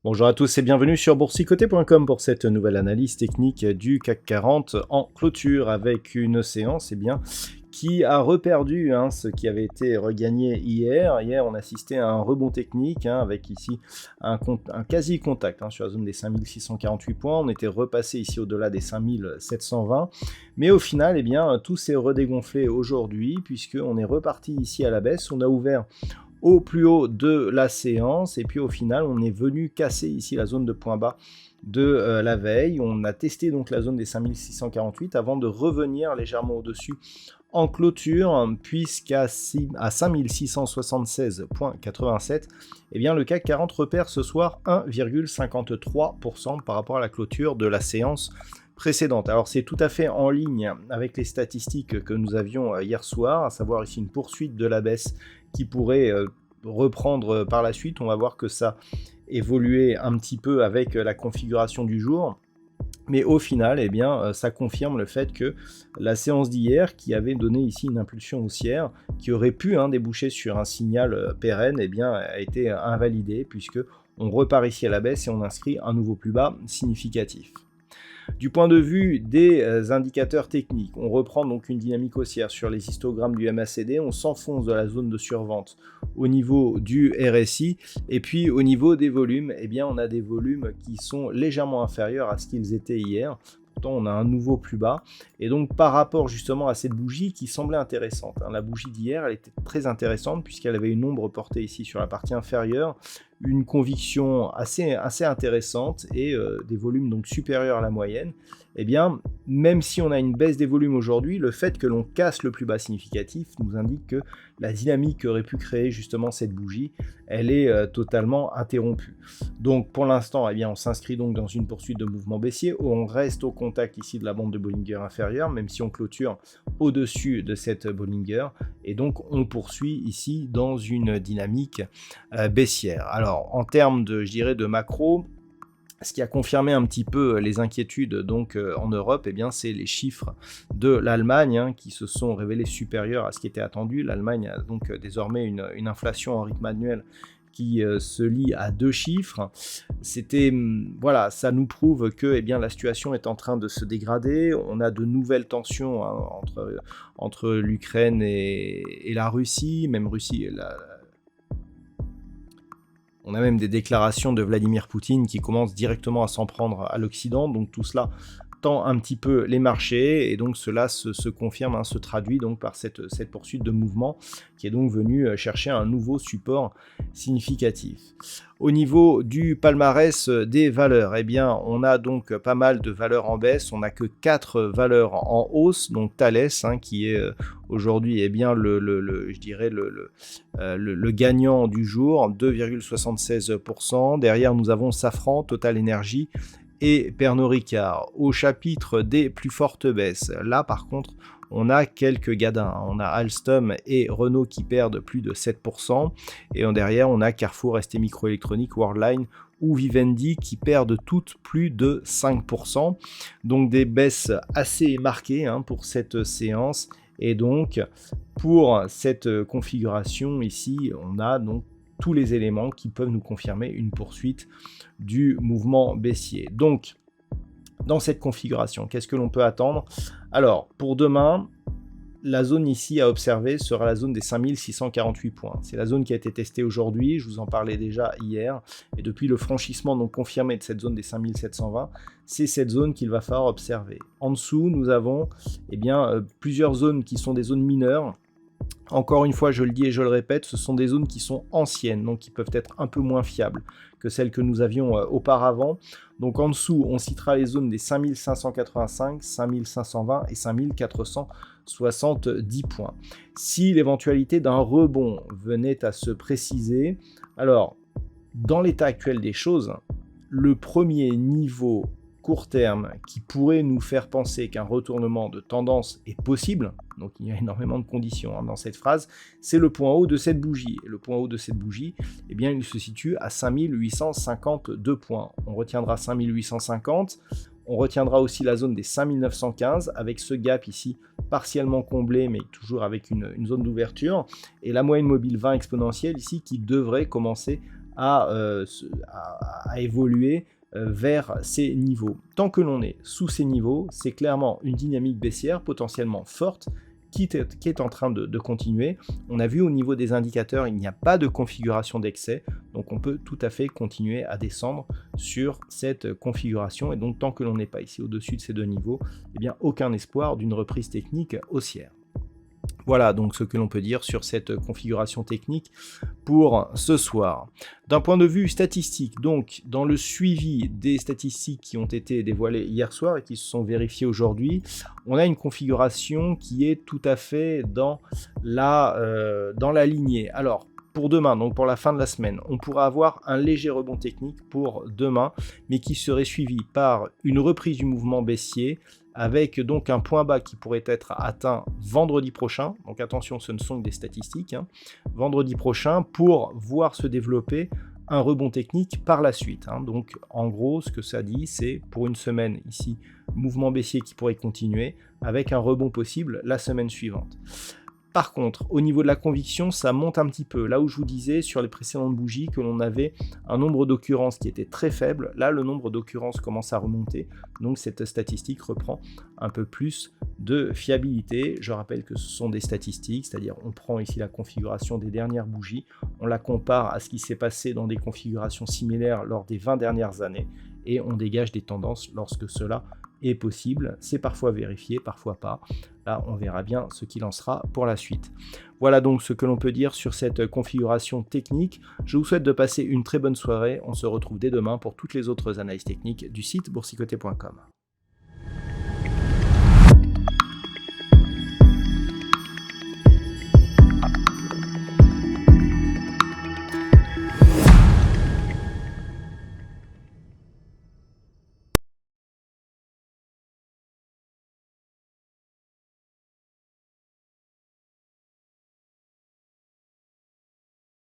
Bonjour à tous et bienvenue sur boursicoté.com pour cette nouvelle analyse technique du CAC 40 en clôture avec une séance qui a reperdu ce qui avait été regagné hier. Hier, on assistait à un rebond technique avec ici un quasi-contact sur la zone des 5648 points. On était repassé ici au-delà des 5720. Mais au final, tout s'est redégonflé aujourd'hui puisqu'on est reparti ici à la baisse. On a ouvert au plus haut de la séance et puis au final on est venu casser ici la zone de point bas de la veille. On a testé donc la zone des 5648 avant de revenir légèrement au-dessus en clôture, puisqu'à 5676,87 le CAC 40 repère ce soir 1,53% par rapport à la clôture de la séance précédente. Alors c'est tout à fait en ligne avec les statistiques que nous avions hier soir, à savoir ici une poursuite de la baisse qui pourrait reprendre par la suite. On va voir que ça évoluait un petit peu avec la configuration du jour. Mais au final, ça confirme le fait que la séance d'hier, qui avait donné ici une impulsion haussière, qui aurait pu déboucher sur un signal pérenne, a été invalidée, puisque on repart ici à la baisse et on inscrit un nouveau plus bas significatif. Du point de vue des indicateurs techniques, on reprend donc une dynamique haussière sur les histogrammes du MACD, on s'enfonce dans la zone de survente au niveau du RSI, et puis au niveau des volumes, on a des volumes qui sont légèrement inférieurs à ce qu'ils étaient hier. Pourtant, on a un nouveau plus bas, et donc par rapport justement à cette bougie qui semblait intéressante, la bougie d'hier, elle était très intéressante puisqu'elle avait une ombre portée ici sur la partie inférieure, une conviction assez intéressante et des volumes donc supérieurs à la moyenne. Même si on a une baisse des volumes aujourd'hui, le fait que l'on casse le plus bas significatif nous indique que la dynamique qu'aurait pu créer justement cette bougie, elle est totalement interrompue. Donc pour l'instant, on s'inscrit donc dans une poursuite de mouvement baissier où on reste au contact ici de la bande de Bollinger inférieure, même si on clôture au-dessus de cette Bollinger, et donc on poursuit ici dans une dynamique baissière. Alors en termes de macro, ce qui a confirmé un petit peu les inquiétudes donc en Europe, c'est les chiffres de l'Allemagne qui se sont révélés supérieurs à ce qui était attendu. L'Allemagne a donc désormais une inflation en rythme annuel qui se lie à 2 chiffres. Ça nous prouve que la situation est en train de se dégrader. On a de nouvelles tensions entre l'Ukraine et la Russie, même Russie et on a même des déclarations de Vladimir Poutine qui commencent directement à s'en prendre à l'Occident. Donc tout cela tend un petit peu les marchés et donc cela se confirme, se traduit donc par cette poursuite de mouvement qui est donc venue chercher un nouveau support significatif. Au niveau du palmarès des valeurs, on a donc pas mal de valeurs en baisse, on n'a que 4 valeurs en hausse, donc Thales qui est aujourd'hui le gagnant du jour, 2,76%. Derrière nous avons Safran, Total Energy et Pernod Ricard. Au chapitre des plus fortes baisses, là par contre on a quelques gadins, on a Alstom et Renault qui perdent plus de 7%, et derrière on a Carrefour, ST Microélectronique, Worldline ou Vivendi qui perdent toutes plus de 5%, donc des baisses assez marquées pour cette séance, et donc pour cette configuration ici, on a donc tous les éléments qui peuvent nous confirmer une poursuite du mouvement baissier. Donc, dans cette configuration, qu'est-ce que l'on peut attendre? Alors, pour demain, la zone ici à observer sera la zone des 5648 points. C'est la zone qui a été testée aujourd'hui, je vous en parlais déjà hier, et depuis le franchissement donc confirmé de cette zone des 5720, c'est cette zone qu'il va falloir observer. En dessous, nous avons plusieurs zones qui sont des zones mineures. Encore une fois, je le dis et je le répète, ce sont des zones qui sont anciennes, donc qui peuvent être un peu moins fiables que celles que nous avions auparavant. Donc en dessous, on citera les zones des 5585, 5520 et 5470 points. Si l'éventualité d'un rebond venait à se préciser, alors dans l'état actuel des choses, le premier niveau court terme qui pourrait nous faire penser qu'un retournement de tendance est possible, donc il y a énormément de conditions dans cette phrase, c'est le point haut de cette bougie. Et le point haut de cette bougie, eh bien, il se situe à 5852 points. On retiendra 5850, on retiendra aussi la zone des 5915 avec ce gap ici partiellement comblé mais toujours avec une zone d'ouverture et la moyenne mobile 20 exponentielle ici qui devrait commencer à évoluer vers ces niveaux. Tant que l'on est sous ces niveaux, c'est clairement une dynamique baissière potentiellement forte qui est en train de continuer. On a vu au niveau des indicateurs, il n'y a pas de configuration d'excès, donc on peut tout à fait continuer à descendre sur cette configuration, et donc tant que l'on n'est pas ici au-dessus de ces deux niveaux, eh bien aucun espoir d'une reprise technique haussière. Voilà donc ce que l'on peut dire sur cette configuration technique pour ce soir. D'un point de vue statistique, donc dans le suivi des statistiques qui ont été dévoilées hier soir et qui se sont vérifiées aujourd'hui, on a une configuration qui est tout à fait dans la lignée. Alors, pour demain, donc pour la fin de la semaine, on pourra avoir un léger rebond technique pour demain, mais qui serait suivi par une reprise du mouvement baissier, avec donc un point bas qui pourrait être atteint vendredi prochain. Donc attention, ce ne sont que des statistiques. Vendredi prochain, pour voir se développer un rebond technique par la suite. Donc en gros, ce que ça dit, c'est pour une semaine ici, mouvement baissier qui pourrait continuer, avec un rebond possible la semaine suivante. Par contre, au niveau de la conviction, ça monte un petit peu. Là où je vous disais sur les précédentes bougies que l'on avait un nombre d'occurrences qui était très faible, là le nombre d'occurrences commence à remonter. Donc cette statistique reprend un peu plus de fiabilité. Je rappelle que ce sont des statistiques, c'est-à-dire on prend ici la configuration des dernières bougies, on la compare à ce qui s'est passé dans des configurations similaires lors des 20 dernières années et on dégage des tendances lorsque cela est possible. C'est parfois vérifié, parfois pas. Là, on verra bien ce qu'il en sera pour la suite. Voilà donc ce que l'on peut dire sur cette configuration technique. Je vous souhaite de passer une très bonne soirée. On se retrouve dès demain pour toutes les autres analyses techniques du site boursicoté.com.